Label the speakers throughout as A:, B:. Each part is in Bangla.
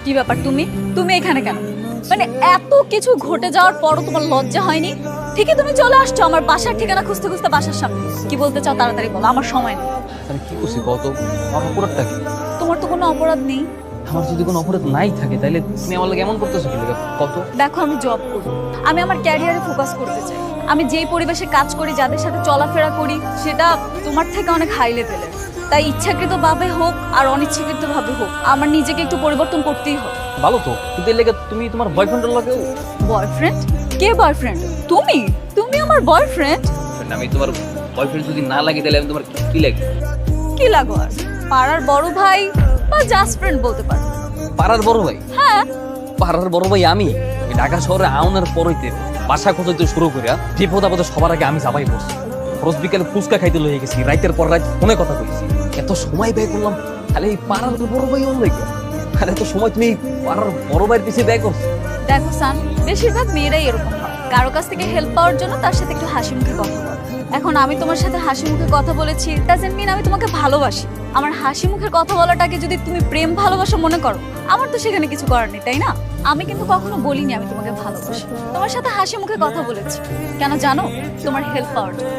A: কি ব্যাপার, তুমি তুমি এখানে কেন? মানে এত কিছু ঘটে যাওয়ার পরও তোমার লজ্জা হয়নি? ঠিকই তুমি চলে আসছো আমার বাসার ঠিকানা খুঁজতে খুঁজতে বাসার সামনে। কি বলতে চাও তাড়াতাড়ি বলো, আমার সময় নেই।
B: আমি কি করছি কত? আমার অপরাধটা কি?
A: তোমার তো কোনো অপরাধ নেই।
B: আমার যদি কোনো অপরাধ নাই থাকে তাহলে তুমি আমার লাগে এমন করতেছো কি? কত?
A: দেখো, আমি জব করি, আমি আমার ক্যারিয়ারে ফোকাস করতে চাই। আমি যেই পরিবেশে কাজ করি, যাদের সাথে চলাফেরা করি, সেটা তোমার থেকে অনেক হাই লেভেলের। তাই ইচ্ছাকৃতভাবে হোক আর অনিচ্ছাকৃতভাবে হোক, আমার নিজেকে একটু পরিবর্তন করতেই হবে।
B: ভালো তো, কিন্তু এর লেগে তুমি তোমার বয়ফ্রেন্ডের লাগেও।
A: বয়ফ্রেন্ড? কে বয়ফ্রেন্ড? তুমি তুমি আমার বয়ফ্রেন্ড?
B: আমি তোমার বয়ফ্রেন্ড যদি না লাগে তাহলে আমি তোমার কি লাগে?
A: কি লাগো আর? পাড়ার বড় ভাই বা জাস্ট ফ্রেন্ড বলতে পারো।
B: পাড়ার বড় ভাই?
A: হ্যাঁ।
B: পাড়ার বড় ভাই আমি? এই ঢাকা শহরে আউনের পর হইতে বাসা খোঁজাইতে শুরু করিয়া বিপদ আপদে সবার আগে আমি চাপাই পড়ছি। রোজ বিকেলে ফুচকা খাইতে লয়ে গেছি, রাইতের পর রাত ফোনে কথা কইছি, এত সময় ব্যয় করলাম খালি এই পাড়ার বড় ভাই ওর লাগে। আর এত সময় তুমি পাড়ার বড় ভাইয়ের পিছিয়ে ব্যয় করছো।
A: দেখো সান, বেশিরভাগ মেয়েরাই এরকম হয়। কারো কাছ থেকে হেল্প পাওয়ার জন্য তার সাথে একটু হাসি মুখে কথা বলে। এখন আমি তোমার সাথে হাসি মুখে কথা বলেছি, ডাজন্ট মিন আমি তোমাকে ভালোবাসি। আমার হাসি মুখের কথা বলাটাকে যদি তুমি প্রেম ভালোবাসা মনে করো, আমার তো সেখানে কিছু করার নেই, তাই না? আমি কিন্তু কখনো বলিনি আমি তোমাকে ভালোবাসি। তোমার সাথে হাসি মুখে কথা বলেছি কেন জানো? তোমার হেল্প পাওয়ার জন্য।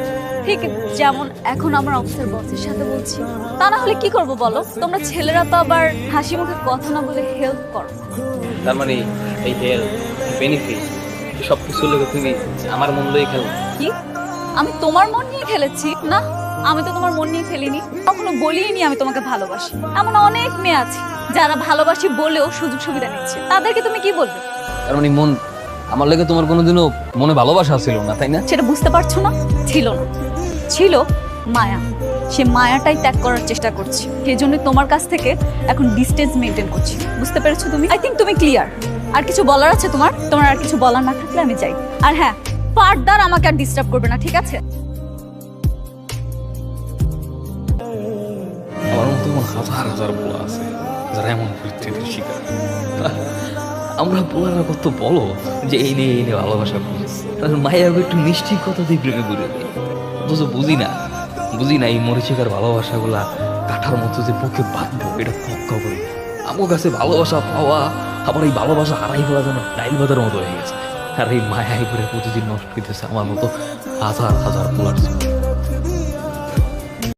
A: ঠিক যেমন এখন আমার অফিসের বসের সাথে বলছি। তা না হলে কি করবো বলো? তোমরা ছেলেরা তো আবার হাসি মুখে কথা না বলে হেল্প করো।
B: তার মানে এই হেল্প বেনিফিট সব কিছু লেগে তুমি আমার মন লয়ে খেলো?
A: কি? আমি তোমার মন নিয়ে খেলেছি? না, আমি তো তোমার মন নিয়ে খেলিনি। কখনো বলিনি আমি তোমাকে ভালোবাসি। এমন অনেক মেয়ে আছে যারা ভালোবাসি বলেও সুযোগ সুবিধা নিচ্ছে, তাদেরকে তুমি কি বলবে?
B: তার মানে মন আমার লাগে তোমার কোনোদিনও মনে ভালোবাসা ছিল না, তাই না?
A: সেটা বুঝতে পারছো না? ছিল না, ছিল মায়া। সে মায়াটাই ত্যাগ করার চেষ্টা করছি, সেই জন্য তোমার কাছ থেকে এখন ডিস্টেন্স মেনটেন করছি। বুঝতে পেরেছো তুমি? আই থিঙ্ক তুমি ক্লিয়ার। আর কিছু বলার আছে তোমার? তোমার আর কিছু বলার না থাকলে আমি যাই। আর হ্যাঁ, ফার্দার আমাকে আর ডিস্টার্ব করবে না, ঠিক আছে?
C: আমার মতো এমন হাজার হাজার পোলা আছে যারা এমন পরিস্থিতির শিকার। আমরা পোলারা কত বলো যে এই নিয়ে ভালোবাসা করি, তাদের মায়ের একটু মিষ্টি কথা দিয়ে প্রেমে ঘুরে দেয়। অথচ বুঝি না এই মরিচিকার ভালোবাসাগুলা কাঠার মতো যে বুকে বাঁধবো এটা পক্কা করি। আমার কাছে ভালোবাসা পাওয়া আবার এই ভালোবাসা হারাই ফেলা যেন ডাইল বাজার মতো হয়ে গেছে। আর এই মায়াই করে প্রতিদিন নষ্ট করতেছে আমার মতো হাজার হাজার পোলার জীবন।